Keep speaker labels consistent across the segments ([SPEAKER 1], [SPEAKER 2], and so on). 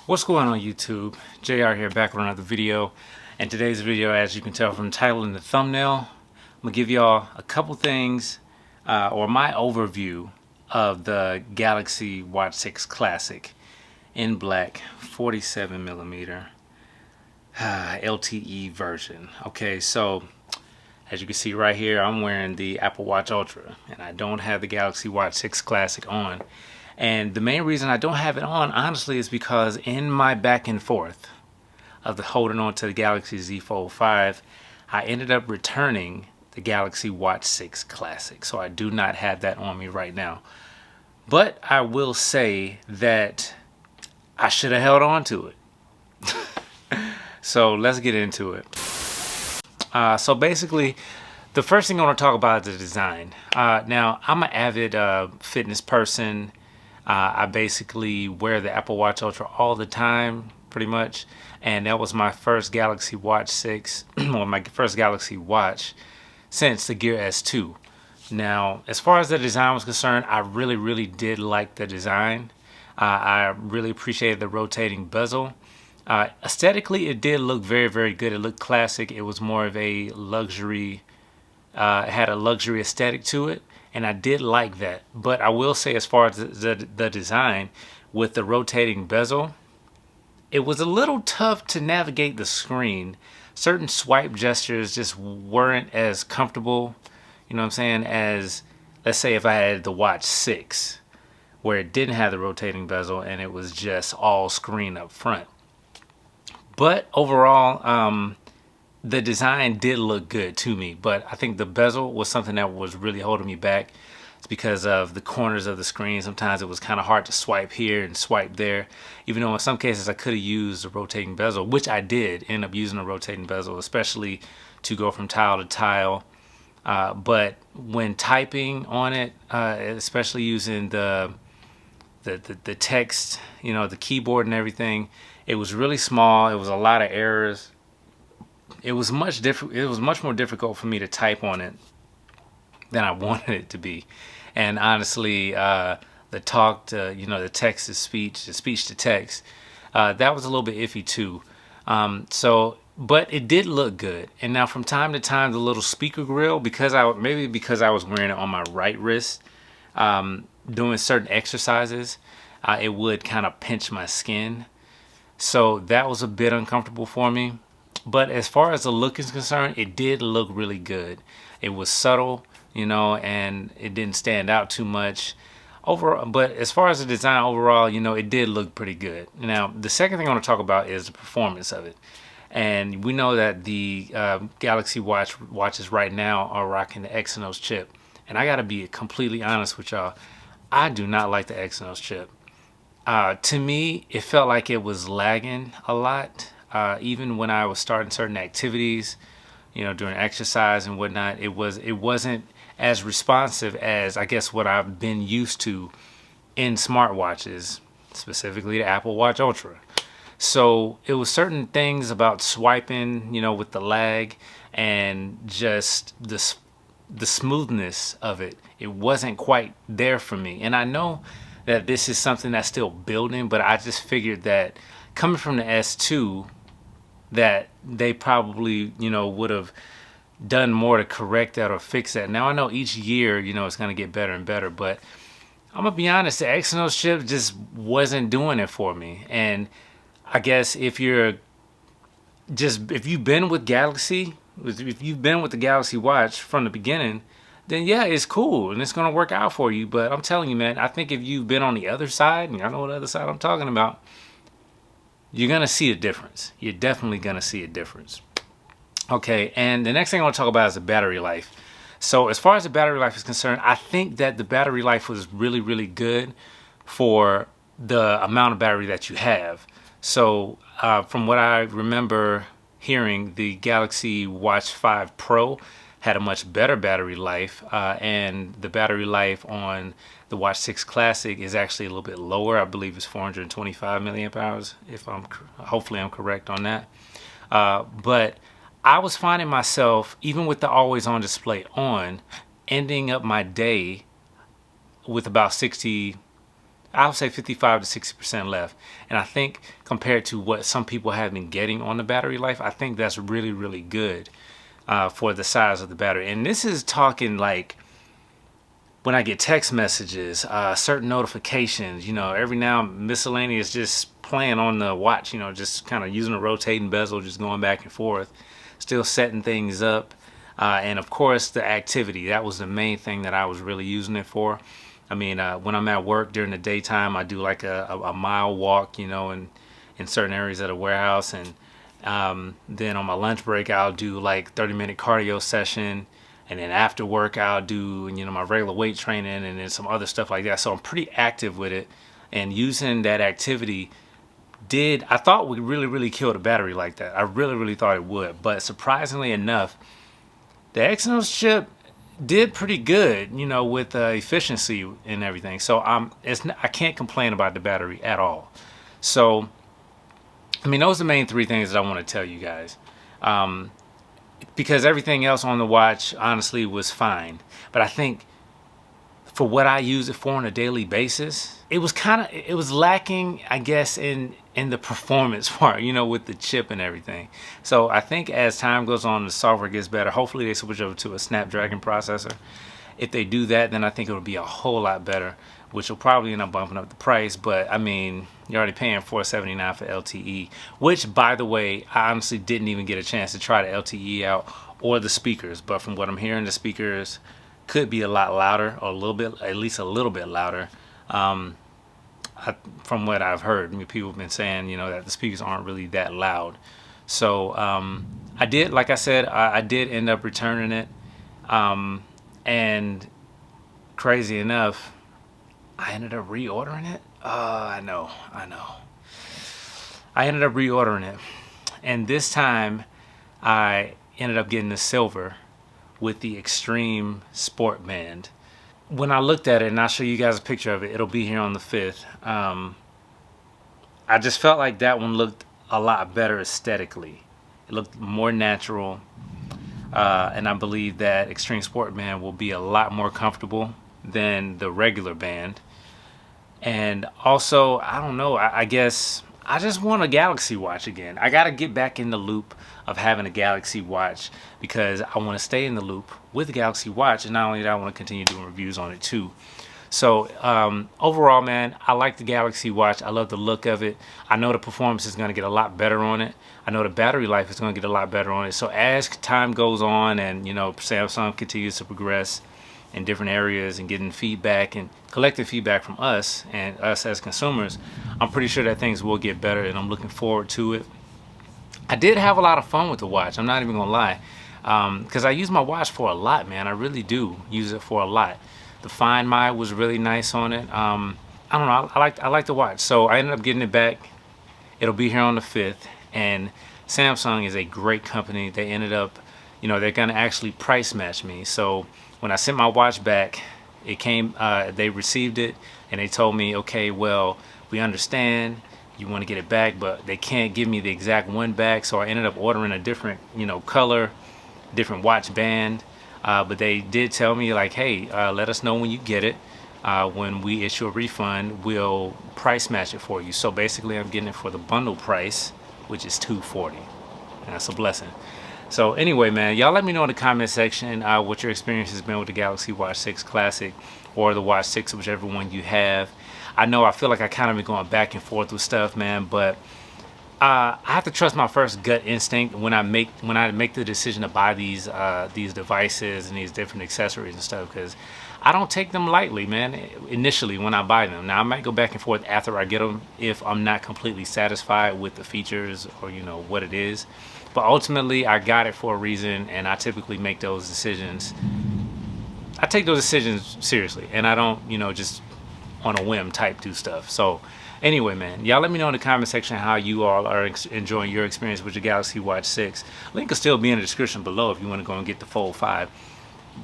[SPEAKER 1] What's going on YouTube? JR here, back with another video. And today's video, as you can tell from the title and the thumbnail, I'm gonna give y'all a couple things or my overview of the Galaxy Watch 6 Classic in black 47mm LTE version. Okay, so as you can see right here, I'm wearing the Apple Watch Ultra and I don't have the Galaxy Watch 6 Classic on. And the main reason I don't have it on, honestly, is because in my back and forth of the holding on to the Galaxy Z Fold 5, I ended up returning the Galaxy Watch 6 Classic. So I do not have that on me right now. But I will say that I should have held on to it. So let's get into it. So basically, the first thing I want to talk about is the design. Now, I'm an avid fitness person. I basically wear the Apple Watch Ultra all the time, pretty much. And that was my first Galaxy Watch 6, or my first Galaxy Watch since the Gear S2. Now, as far as the design was concerned, I really did like the design. I really appreciated the rotating bezel. Aesthetically, it did look very good. It looked classic. It was more of a luxury, it had a luxury aesthetic to it. And I did like that. But I will say, as far as the design with the rotating bezel, it was a little tough to navigate the screen. Certain swipe gestures just weren't as comfortable, you know what I'm saying, as, let's say, if I had the Watch 6, where it didn't have the rotating bezel and it was just all screen up front. But overall, the design did look good to me, but I think the bezel was something that was really holding me back. It's because of the corners of the screen. Sometimes it was kind of hard to swipe here and swipe there, even though in some cases I could have used a rotating bezel, which I did end up using a rotating bezel, especially to go from tile to tile. But when typing on it, especially using the text, you know, the keyboard and everything, it was really small. It was a lot of errors. It was much more difficult for me to type on it than I wanted it to be. And honestly, the talk to, you know, the text to speech, the speech to text, that was a little bit iffy too. But it did look good. And now from time to time, the little speaker grill, because I was wearing it on my right wrist, doing certain exercises, it would kind of pinch my skin. So that was a bit uncomfortable for me. But as far as the look is concerned, it did look really good. It was subtle, you know, and it didn't stand out too much. But as far as the design overall, you know, it did look pretty good. Now, the second thing I want to talk about is the performance of it. And we know that the Galaxy watches right now are rocking the Exynos chip. And I got to be completely honest with y'all. I do not like the Exynos chip. To me, it felt like it was lagging a lot. Even when I was starting certain activities, you know, during exercise and whatnot, it wasn't as responsive as, I guess, what I've been used to in smartwatches, specifically the Apple Watch Ultra. So it was certain things about swiping, you know, with the lag and just the smoothness of it. It wasn't quite there for me. And I know that this is something that's still building, but I just figured that coming from the S2, that they probably, you know, would have done more to correct that or fix that. Now I know each year, you know, it's going to get better and better, but I'm going to be honest, the Exynos chip just wasn't doing it for me. And I guess if you've been with Galaxy, if you've been with the Galaxy Watch from the beginning, then yeah, it's cool and it's going to work out for you. But I'm telling you, man, I think if you've been on the other side, and I know what other side I'm talking about, you're going to see a difference. You're definitely going to see a difference. Okay, and the next thing I want to talk about is the battery life. So as far as the battery life is concerned, I think that the battery life was really good for the amount of battery that you have. So from what I remember hearing, the Galaxy Watch 5 Pro had a much better battery life, and the battery life on the Watch 6 Classic is actually a little bit lower. I believe it's 425 milliamp hours, hopefully I'm correct on that. But I was finding myself, even with the always on display on, ending up my day with about 60 I'll say 55 to 60% left. And I think compared to what some people have been getting on the battery life, I think that's really, really good for the size of the battery. And this is talking like when I get text messages, certain notifications, you know, every now miscellaneous just playing on the watch, you know, just kind of using a rotating bezel, just going back and forth, still setting things up. And of course the activity, that was the main thing that I was really using it for. I mean, when I'm at work during the daytime, I do like a mile walk, you know, in certain areas of the warehouse. And then on my lunch break, I'll do like 30-minute cardio session. And then after work, I'll do, you know, my regular weight training and then some other stuff like that. So I'm pretty active with it. And using that activity I thought would really, really kill the battery like that. I really, really thought it would. But surprisingly enough, the Exynos chip did pretty good, you know, with efficiency and everything. So I can't complain about the battery at all. So, I mean, those are the main three things that I want to tell you guys. Because everything else on the watch honestly was fine, but I think for what I use it for on a daily basis, it was lacking, I guess, in the performance part, you know, with the chip and everything. So I think as time goes on, the software gets better. Hopefully they switch over to a Snapdragon processor. If they do that, then I think it'll be a whole lot better, which will probably end up bumping up the price. But I mean, you're already paying $479 for LTE, which, by the way, I honestly didn't even get a chance to try the LTE out or the speakers. But from what I'm hearing, the speakers could be a lot louder, or a little bit, at least a little bit louder. From what I've heard, I mean, people have been saying, you know, that the speakers aren't really that loud. So I did, like I said, I did end up returning it. And crazy enough, I ended up reordering it. I know. I ended up reordering it. And this time I ended up getting the silver with the Extreme Sport Band. When I looked at it, and I'll show you guys a picture of it, it'll be here on the 5th. I just felt like that one looked a lot better aesthetically. It looked more natural. And I believe that Extreme Sport Band will be a lot more comfortable than the regular band. And also, I don't know, I guess I just want a Galaxy Watch again. I got to get back in the loop of having a Galaxy Watch because I want to stay in the loop with the Galaxy Watch. And not only that, I want to continue doing reviews on it too. So overall, man, I like the Galaxy Watch. I love the look of it. I know the performance is going to get a lot better on it. I know the battery life is going to get a lot better on it. So as time goes on and, you know, Samsung continues to progress in different areas and getting feedback and collective feedback from us and us as consumers, I'm pretty sure that things will get better, and I'm looking forward to it. I did have a lot of fun with the watch. I'm not even gonna lie, because I use my watch for a lot, man. I really do use it for a lot. The Find My was really nice on it. I don't know. I like the watch, so I ended up getting it back. It'll be here on the 5th, and Samsung is a great company. They ended up, you know, they're gonna actually price match me. So when I sent my watch back, it came, they received it and they told me, okay, well, we understand you want to get it back, but they can't give me the exact one back. So I ended up ordering a different, you know, color, different watch band. But they did tell me like, hey, let us know when you get it. When we issue a refund, we'll price match it for you. So basically I'm getting it for the bundle price, which is $240. And that's a blessing. So anyway, man, y'all let me know in the comment section what your experience has been with the Galaxy Watch 6 Classic or the Watch 6, whichever one you have. I feel like I kind of been going back and forth with stuff, man, but I have to trust my first gut instinct when I make the decision to buy these devices and these different accessories and stuff, because I don't take them lightly, man, initially when I buy them. Now, I might go back and forth after I get them if I'm not completely satisfied with the features or, you know, what it is. But ultimately, I got it for a reason, and I typically make those decisions. I take those decisions seriously, and I don't, you know, just on a whim type do stuff. So anyway, man, y'all let me know in the comment section how you all are enjoying your experience with your Galaxy Watch 6. Link will still be in the description below if you want to go and get the Fold 5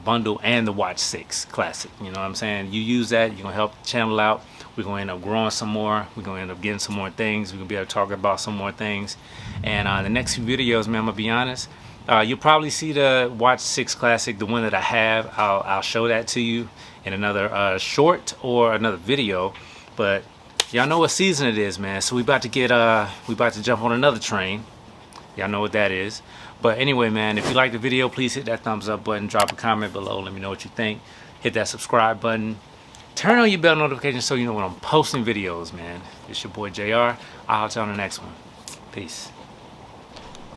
[SPEAKER 1] bundle and the Watch 6 Classic. You know what I'm saying? You use that, you're going to help the channel out. We're going to end up growing some more. We're going to end up getting some more things. We're going to be able to talk about some more things. And the next few videos, man, I'm going to be honest, you'll probably see the Watch 6 Classic, the one that I have. I'll show that to you in another short or another video. But y'all know what season it is, man. So we about to jump on another train. Y'all know what that is. But anyway, man, if you like the video, please hit that thumbs up button. Drop a comment below. Let me know what you think. Hit that subscribe button. Turn on your bell notifications so you know when I'm posting videos, man. It's your boy JR. I'll holler you on the next one. Peace.